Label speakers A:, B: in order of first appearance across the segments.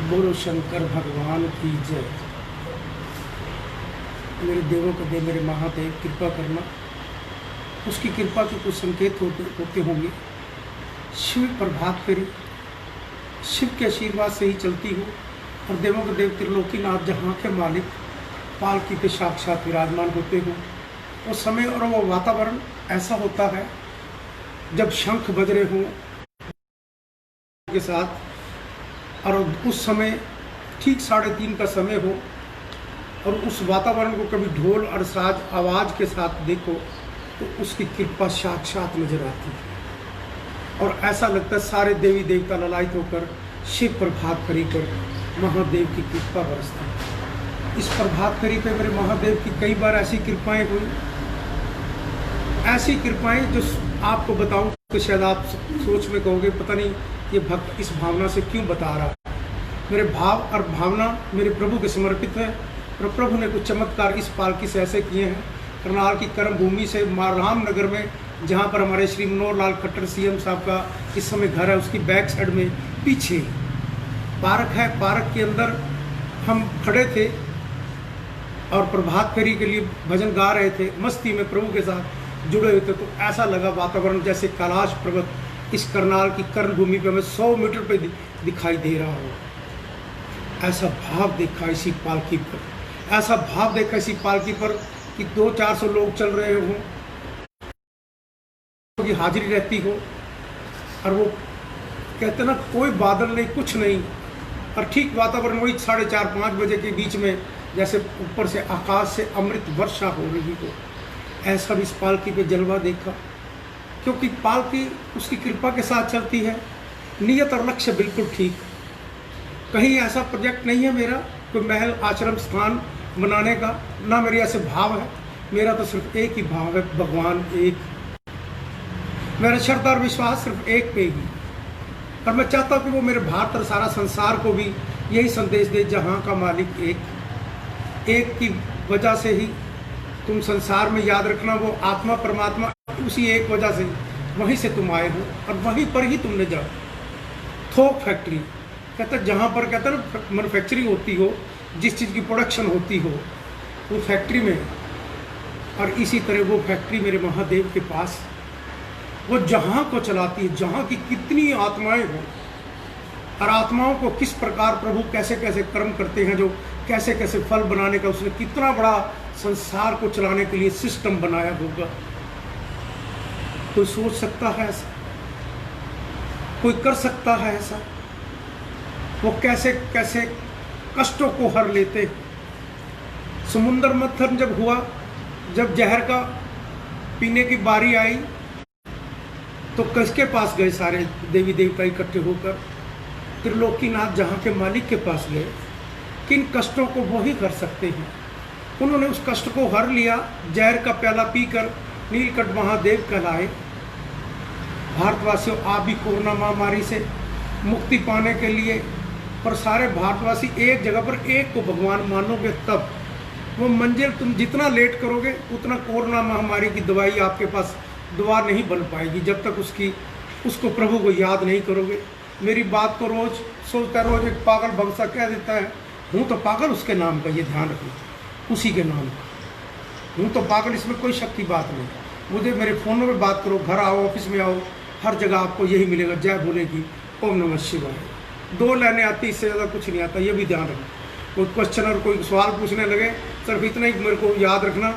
A: बोलो शंकर भगवान की जय। मेरे देवों के देव मेरे महादेव कृपा करना। उसकी कृपा के कुछ संकेत होते होंगे। शिव प्रभात फेरी शिव के आशीर्वाद से ही चलती हो और देवों के देव त्रिलोकीनाथ जहाँ के मालिक पालकी पे साक्षात विराजमान होते हो। उस समय और वो वातावरण ऐसा होता है जब शंख बज रहे हों के साथ और उस समय ठीक 3:30 का समय हो और उस वातावरण को कभी ढोल और साज आवाज़ के साथ देखो तो उसकी कृपा साक्षात नजर आती है और ऐसा लगता है सारे देवी देवता ललायित होकर शिव प्रभात फेरी पर महादेव की कृपा बरसती है। इस प्रभात फेरी पे मेरे महादेव की कई बार ऐसी कृपाएं हुई, ऐसी कृपाएं जो आपको बताऊं तो शायद आप सोच में कहोगे पता नहीं ये भक्त इस भावना से क्यों बता रहा है। मेरे भाव और भावना मेरे प्रभु के समर्पित है और प्रभु ने कुछ चमत्कार इस पालकी से ऐसे किए हैं। करनाल की कर्म भूमि से रामनगर में जहाँ पर हमारे श्री मनोहर लाल खट्टर सीएम साहब का इस समय घर है, उसकी बैक साइड में पीछे पार्क है। पार्क के अंदर हम खड़े थे और प्रभात फेरी के लिए भजन गा रहे थे, मस्ती में प्रभु के साथ जुड़े हुए थे। तो ऐसा लगा वातावरण जैसे कैलाश पर्वत इस करनाल की कर्ण भूमि पे हमें 100 मीटर पे दिखाई दे रहा हो। ऐसा भाव देखा इसी पालकी पर, ऐसा भाव देखा इसी पालकी पर कि 200-400 लोग चल रहे हों की हाजिरी रहती हो और वो कहते ना कोई बादल नहीं कुछ नहीं और ठीक वातावरण वही 4:30-5 बजे के बीच में जैसे ऊपर से आकाश से अमृत वर्षा हो रही हो। ऐसा भी इस पालकी पे जलवा देखा क्योंकि पालकी उसकी कृपा के साथ चलती है। नियत और लक्ष्य बिल्कुल ठीक, कहीं ऐसा प्रोजेक्ट नहीं है मेरा कोई महल आश्रम स्थान बनाने का, ना मेरे ऐसे भाव है। मेरा तो सिर्फ एक ही भाव है, भगवान एक। मेरा श्रद्धा और विश्वास सिर्फ एक पे ही और मैं चाहता हूँ कि वो मेरे भारत और सारा संसार को भी यही संदेश दे, जहाँ का मालिक एक की वजह से ही तुम संसार में याद रखना वो आत्मा परमात्मा उसी एक वजह से वहीं से तुम आए हो और वहीं पर ही तुमने जाओ। थोक फैक्ट्री कहता है जहाँ पर कहता है ना मैन्युफैक्चरिंग होती हो, जिस चीज़ की प्रोडक्शन होती हो वो फैक्ट्री में, और इसी तरह वो फैक्ट्री मेरे महादेव के पास वो जहाँ को चलाती है, जहाँ की कितनी आत्माएं हो और आत्माओं को किस प्रकार प्रभु कैसे कैसे कर्म करते हैं, जो कैसे कैसे फल बनाने का उसने कितना बड़ा संसार को चलाने के लिए सिस्टम बनाया होगा। कोई सोच सकता है ऐसा, कोई कर सकता है ऐसा? वो कैसे कैसे कष्टों को हर लेते। समुद्र मंथन जब हुआ, जब जहर का पीने की बारी आई तो किसके पास गए? सारे देवी देवता इकट्ठे होकर त्रिलोकीनाथ जहाँ के मालिक के पास गए। किन कष्टों को वो ही कर सकते हैं। उन्होंने उस कष्ट को हर लिया, जहर का प्याला पीकर नीलकंठ महादेव कहलाए। भारतवासियों आप भी कोरोना महामारी से मुक्ति पाने के लिए पर सारे भारतवासी एक जगह पर एक को भगवान मानोगे तब वो मंजिल तुम जितना लेट करोगे उतना कोरोना महामारी की दवाई आपके पास दवा नहीं बन पाएगी जब तक उसको प्रभु को याद नहीं करोगे। मेरी बात को रोज सोचता, रोज एक पागल बंसा कह देता है हूँ तो पागल उसके नाम का, ये ध्यान रखना, उसी के नाम का हूँ तो पागल, इसमें कोई शक की बात नहीं। मुझे मेरे फ़ोनों में बात करो, घर आओ, ऑफिस में आओ, हर जगह आपको यही मिलेगा, जय बोलेगी ओम नमः शिवाय। 2 लाइनें आती, इससे ज़्यादा कुछ नहीं आता, ये भी ध्यान रखना। कोई क्वेश्चन और कोई सवाल पूछने लगे सिर्फ इतना ही मेरे को याद रखना,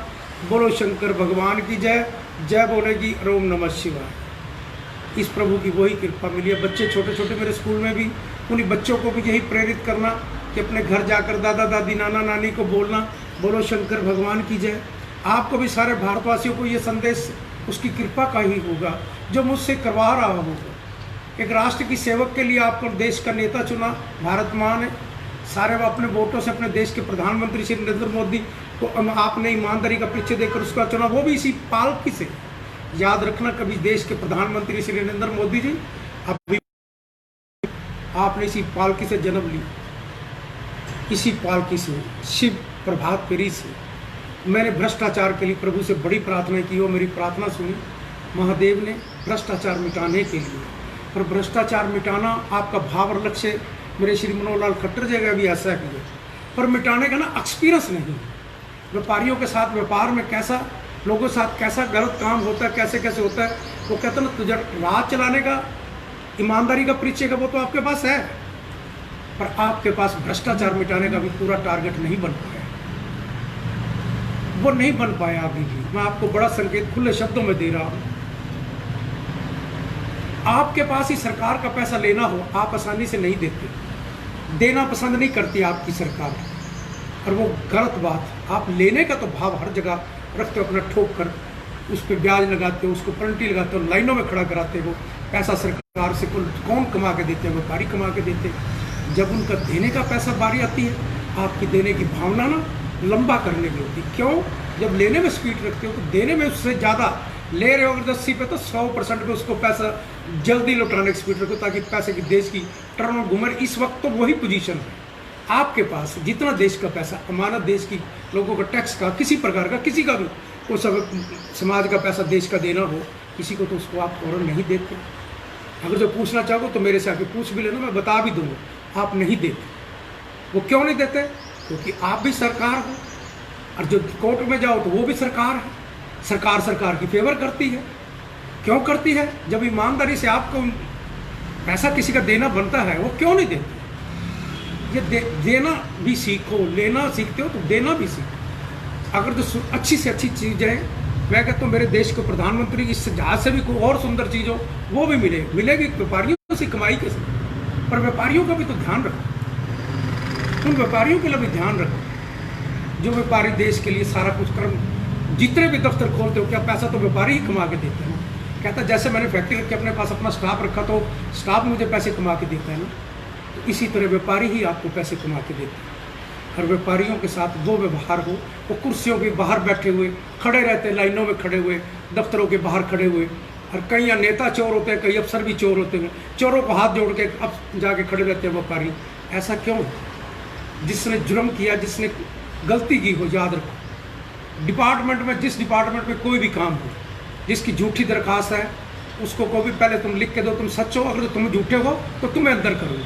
A: बोलो शंकर भगवान की जय, जय बोलेगी और ओम नमः शिवाय। इस प्रभु की वही कृपा मिली है। बच्चे छोटे छोटे मेरे स्कूल में भी, उन्हीं बच्चों को भी यही प्रेरित करना कि अपने घर जाकर दादा दादी नाना नानी को बोलना बोलो शंकर भगवान की जय। आपको भी सारे भारतवासियों को ये संदेश उसकी कृपा का ही होगा जो मुझसे करवा रहा होगा। एक राष्ट्र की सेवक के लिए आपको देश का नेता चुना, भारत माँ ने सारे अपने वोटों से अपने देश के प्रधानमंत्री श्री नरेंद्र मोदी को आपने ईमानदारी का परिचय देकर उसका चुना, वो भी इसी पालकी से। याद रखना कभी देश के प्रधानमंत्री श्री नरेंद्र मोदी जी अभी आपने इसी पालकी से जन्म ली, इसी पालकी से शिव प्रभात फेरी से। मैंने भ्रष्टाचार के लिए प्रभु से बड़ी प्रार्थना की, वो मेरी प्रार्थना सुनी महादेव ने भ्रष्टाचार मिटाने के लिए। और भ्रष्टाचार मिटाना आपका भाव और लक्ष्य मेरे श्री मनोहर लाल खट्टर जगह भी ऐसा ही है, पर मिटाने का ना एक्सपीरियंस नहीं। व्यापारियों के साथ व्यापार में कैसा, लोगों के साथ कैसा गलत काम होता है, कैसे कैसे होता है, वो कहते हैं ना तुझे राज चलाने का, ईमानदारी का परिचय का वो तो आपके पास है, पर आपके पास भ्रष्टाचार मिटाने का भी पूरा टारगेट नहीं बन पाया, वो नहीं बन पाया अभी भी। मैं आपको बड़ा संकेत खुले शब्दों में दे रहा हूं, आपके पास ही सरकार का पैसा लेना हो आप आसानी से नहीं देते, देना पसंद नहीं करती आपकी सरकार, और वो गलत बात। आप लेने का तो भाव हर जगह रखते हो, अपना ठोक कर उस पर ब्याज लगाते हो, उसको पेनल्टी लगाते हो, लाइनों में खड़ा कराते हो। पैसा सरकार से कौन कमा के देते हैं? व्यापारी कमा के देते हैं। जब उनका देने का पैसा बारी आती है, आपकी देने की भावना ना लंबा करने की होती। क्यों? जब लेने में स्पीड रखते हो तो देने में उससे ज़्यादा ले रहे हो। अगर 80 पे तो 100% पे उसको पैसा जल्दी लौटाने की स्पीड रखो, ताकि पैसे की देश की टर्न घूमे। इस वक्त तो वही पोजीशन है आपके पास। जितना देश का पैसा अमानत, देश की लोगों का टैक्स का, किसी प्रकार का, किसी का भी वो सब समाज का पैसा देश का देना हो किसी को, तो उसको आप फौरन नहीं देते। अगर जो पूछना चाहो तो मेरे से आके पूछ भी लेना, मैं बता भी दूंगा। आप नहीं देते। वो क्यों नहीं देते? क्योंकि आप भी सरकार हो, और जो कोर्ट में जाओ तो वो भी सरकार है। सरकार की फेवर करती है। क्यों करती है? जब ईमानदारी से आपको पैसा किसी का देना बनता है, वो क्यों नहीं देते? ये देना भी सीखो, लेना सीखते हो तो देना भी सीखो। अगर जो अच्छी से अच्छी चीज़ें, मैं कहता हूँ मेरे देश को प्रधानमंत्री की जहाँ से भी कोई और सुंदर चीज़ हो वो भी मिलेगी व्यापारियों से कमाई के साथ। पर व्यापारियों का भी तो ध्यान रखो, उन व्यापारियों के लिए भी ध्यान रखो जो व्यापारी देश के लिए सारा कुछ कर्म, जितने भी दफ्तर खोलते हो क्या पैसा तो व्यापारी ही कमा के देते हैं। कहता है जैसे मैंने फैक्ट्री रख के अपने पास अपना स्टाफ रखा तो स्टाफ मुझे पैसे कमा के देता है ना, तो इसी तरह व्यापारी ही आपको पैसे कमा के देते हैं। और व्यापारियों के साथ वो व्यवहार हो, वो कुर्सियों के बाहर बैठे हुए खड़े रहते हैं, लाइनों में खड़े हुए, दफ्तरों के बाहर खड़े हुए, और कई या नेता चोर होते हैं, कई अफसर भी चोर होते हैं, चोरों को हाथ जोड़ के अब जाके खड़े रहते हैं व्यापारी। ऐसा क्यों? जिसने जुर्म किया, जिसने गलती की हो, याद रखो डिपार्टमेंट में, जिस डिपार्टमेंट में कोई भी काम हो, जिसकी झूठी दरखास्त है उसको को भी पहले तुम लिख के दो तुम सच हो, अगर तुम झूठे हो तो तुम्हें अंदर करोगे,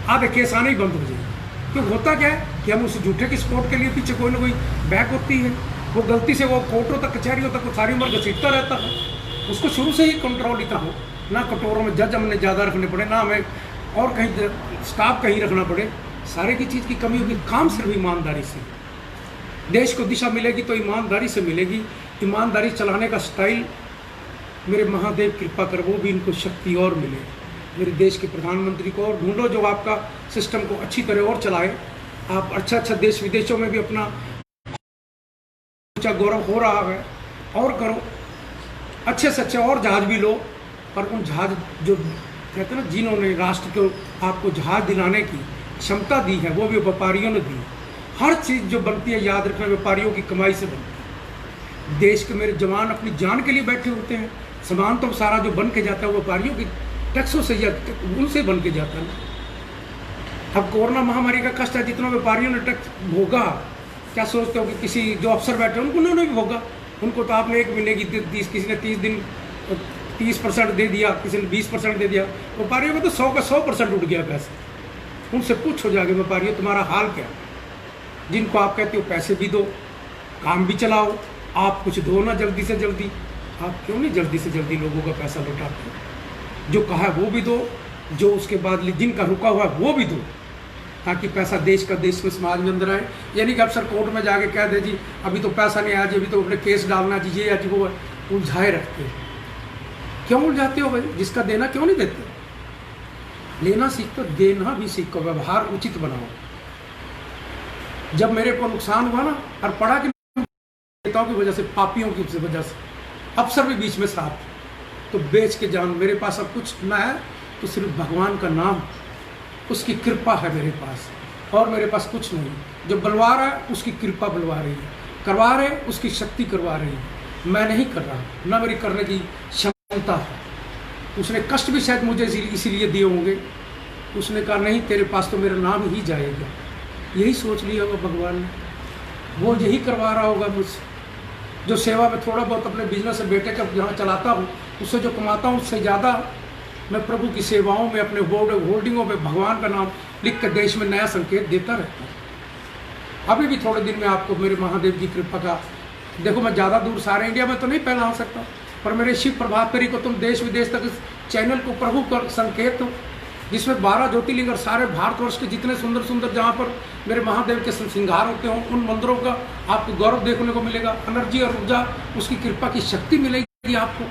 A: आधे केस आने ही बंद हो जाएंगे। क्यों होता क्या है कि हम उस झूठे की सपोर्ट के लिए पीछे कोई ना कोई बैक होती है, वो गलती से वो कोर्टों तक, कचहरियों तक वो सारी उम्र घसीटता रहता है। उसको शुरू से ही कंट्रोल इतना हो ना, कटोरों में जज हमने ज़्यादा रखने पड़े ना, हमें और कहीं स्टाफ कहीं रखना पड़े, सारे की चीज़ की कमी होगी। काम सिर्फ ईमानदारी से, देश को दिशा मिलेगी तो ईमानदारी से मिलेगी। ईमानदारी चलाने का स्टाइल मेरे महादेव कृपा कर वो भी इनको शक्ति और मिले, मेरे देश के प्रधानमंत्री को और ढूंढो जो आपका सिस्टम को अच्छी तरह और चलाए। आप अच्छा देश विदेशों में भी अपना ऊंचा गौरव हो रहा है और करो, अच्छे से अच्छे और जहाज भी लो। पर उन जहाज जो कहते हैं ना, जिन्होंने राष्ट्र को आपको जहाज दिलाने की क्षमता दी है वो भी व्यापारियों ने दी। हर चीज़ जो बनती है याद रखना व्यापारियों की कमाई से बनती है। देश के मेरे जवान अपनी जान के लिए बैठे होते हैं, सामान तो सारा जो बन के जाता है वो व्यापारियों की टैक्सों से या उनसे बन के जाता है। अब कोरोना महामारी का कष्ट है, जितना व्यापारियों ने टैक्स भोगा, क्या सोचते हो कि किसी जो अफसर बैठे हैं उन्होंने भी भोगा? उनको तो आपने 1 महीने की किसी ने 30 दिन 30% दे दिया, किसी ने 20% दे दिया। व्यापारियों को तो 100 का 100% उठ गया पैसा। उनसे पूछो जाके व्यापारियों तुम्हारा हाल क्या? जिनको आप कहते हो पैसे भी दो, काम भी चलाओ, आप कुछ दो ना जल्दी से जल्दी। आप क्यों नहीं जल्दी से जल्दी लोगों का पैसा लौटाते हो? जो कहा है वो भी दो, जो उसके बाद जिनका रुका हुआ है वो भी दो, ताकि पैसा देश का देश में समाज में अंदर आए। यानी कि अफसर कोर्ट में जाके कह दे जी अभी तो पैसा नहीं आया जी, अभी तो अपने केस डालना जी, ये आज वो उलझाए रखते हैं। क्यों उलझाते हो भाई? जिसका देना क्यों नहीं देते? लेना सीखो, देना भी सीखो, व्यवहार उचित बनाओ। जब मेरे को नुकसान हुआ ना और पड़ा कि नेताओं की वजह से, पापियों की वजह से, अफसर भी बीच में साथ, तो बेच के जान, मेरे पास अब कुछ ना है तो सिर्फ भगवान का नाम, उसकी कृपा है मेरे पास, और मेरे पास कुछ नहीं। जो बलवा रहा है उसकी कृपा बलवा रही है, करवा रहे उसकी शक्ति करवा रही है। मैं नहीं कर रहा, ना मेरी करने की क्षमता है। उसने कष्ट भी शायद मुझे इसीलिए दिए होंगे। उसने कहा नहीं तेरे पास तो मेरा नाम ही जाएगा, यही सोच लिया होगा भगवान ने, वो यही करवा रहा होगा मुझसे। जो सेवा में थोड़ा बहुत अपने बिजनेस से बेटे का जहाँ चलाता हूँ, उससे जो कमाता हूँ उससे ज़्यादा मैं प्रभु की सेवाओं में अपने बोर्ड होल्डिंगों पे भगवान का नाम लिख कर देश में नया संकेत देता रहता हूँ। अभी भी थोड़े दिन में आपको मेरे महादेव की कृपा का, देखो मैं ज़्यादा दूर सारे इंडिया में तो नहीं फैला सकता, पर मेरे शिव प्रभात फेरी को तुम देश विदेश तक इस चैनल को प्रभु का संकेत हो, जिसमें 12 ज्योतिर्लिंग और सारे भारतवर्ष के जितने सुंदर सुंदर जहाँ पर मेरे महादेव के श्रृंगार होते हों, उन मंदिरों का आपको गौरव देखने को मिलेगा, एनर्जी और ऊर्जा, उसकी कृपा की शक्ति मिलेगी आपको,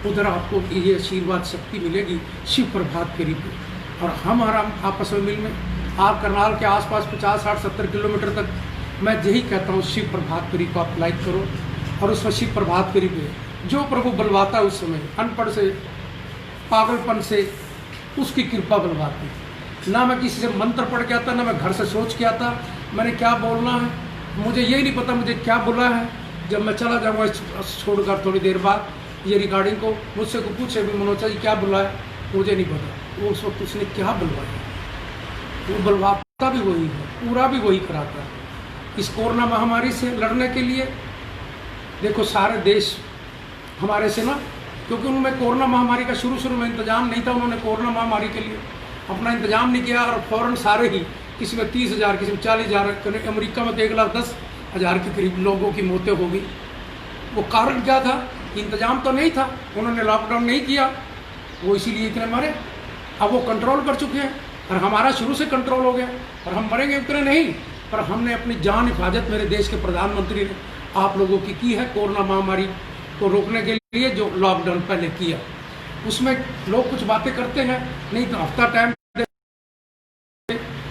A: उधर आपको ये आशीर्वाद शक्ति मिलेगी शिव प्रभात फेरी पे। और हमारा आपस में मिल में आप करनाल के आसपास 50, 60, 70 किलोमीटर तक मैं यही कहता हूँ, शिव प्रभात फेरी को आप लाइक करो और उसमें शिव प्रभात फेरी पे जो प्रभु बलवाता है उस समय, अनपढ़ से पागलपन से उसकी कृपा बलवाती। ना मैं किसी से मंत्र पढ़ के आता, ना मैं घर से सोच के आता मैंने क्या बोलना है, मुझे यही नहीं पता मुझे क्या बोला है। जब मैं चला जाऊँगा छोड़कर थोड़ी देर बाद ये रिकॉर्डिंग को, मुझसे को पूछे भी मनोजा जी क्या बुलाया, मुझे नहीं पता वो उस वक्त उसने क्या बुलवाया। वो बुलवाता भी वही है, पूरा भी वही कराता है। इस कोरोना महामारी से लड़ने के लिए देखो सारे देश हमारे से ना, क्योंकि उनमें कोरोना महामारी का शुरू में इंतजाम नहीं था, उन्होंने कोरोना महामारी के लिए अपना इंतजाम नहीं किया और फौरन सारे ही, किसी में 30,000, किसी में 40,000, अमेरिका में तो 1,10,000 के करीब लोगों की मौतें हो गई। वो कारण क्या था? इंतजाम तो नहीं था, उन्होंने लॉकडाउन नहीं किया, वो इसीलिए इतने मरे। अब वो कंट्रोल कर चुके हैं और हमारा शुरू से कंट्रोल हो गया और हम मरेंगे उतने नहीं, पर हमने अपनी जान हिफाजत मेरे देश के प्रधानमंत्री ने आप लोगों की है कोरोना महामारी को रोकने के लिए। जो लॉकडाउन पहले किया उसमें लोग कुछ बातें करते हैं, नहीं तो हफ्ता टाइम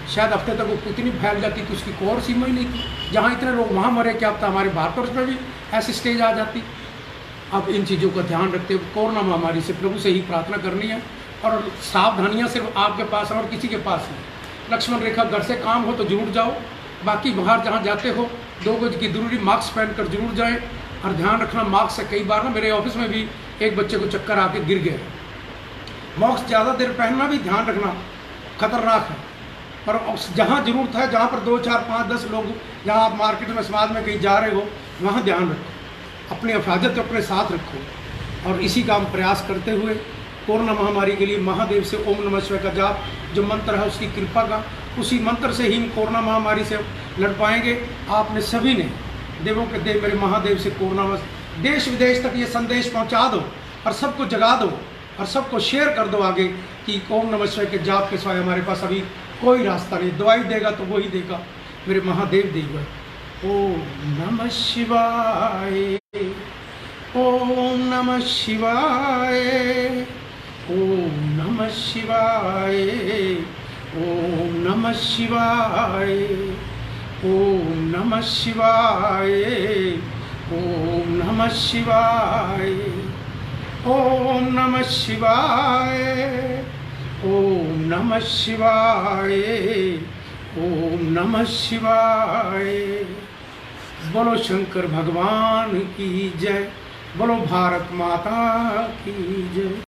A: शायद हफ्ते तक वो कितनी फैल जाती थी, उसकी कोई और सीमा ही नहीं थी। जहाँ इतने लोग वहाँ मरे, क्या पता हमारे भारतवर्ष में भी ऐसी स्टेज आ जाती। अब इन चीज़ों का ध्यान रखते हुए कोरोना महामारी से प्रभु से ही प्रार्थना करनी है और सावधानियाँ सिर्फ आपके पास हैं और किसी के पास नहीं। लक्ष्मण रेखा, घर से काम हो तो जरूर जाओ, बाकी बाहर जहाँ जाते हो 2 गज की दूरी मास्क पहन कर जरूर जाएं। और ध्यान रखना मास्क से, कई बार ना मेरे ऑफिस में भी एक बच्चे को चक्कर आके गिर गए। मास्क ज़्यादा देर पहनना भी ध्यान रखना खतरनाक है, पर जहाँ जरूरत है, जहाँ पर 2, 4, 5, 10 लोग, जहाँ आप मार्केट में समाज में कहीं जा रहे हो, वहाँ ध्यान रखो, अपनी हिफाजत अपने साथ रखो। और इसी का हम प्रयास करते हुए कोरोना महामारी के लिए महादेव से ओम नमः शिवाय का जाप जो मंत्र है उसकी कृपा का, उसी मंत्र से ही हम कोरोना महामारी से लड़ पाएंगे। आपने सभी ने देवों के देव मेरे महादेव से कोरोना देश विदेश तक ये संदेश पहुंचा दो और सबको जगा दो और सबको शेयर कर दो आगे कि ओम नमः शिवाय के जाप के सिवाय हमारे पास अभी कोई रास्ता नहीं। दवाई देगा तो वही देगा, मेरे महादेव देगा। ओम नमः शिवाय, ओम नमः शिवाय, ओम नमः शिवाय, ओम नमः शिवाय, ओम नमः शिवाय, ओम नमः शिवाय, ओम नमः शिवाय, ओम नमः शिवाय, ओम नमः शिवाय। बोलो शंकर भगवान की जय, बोलो भारत माता की जय।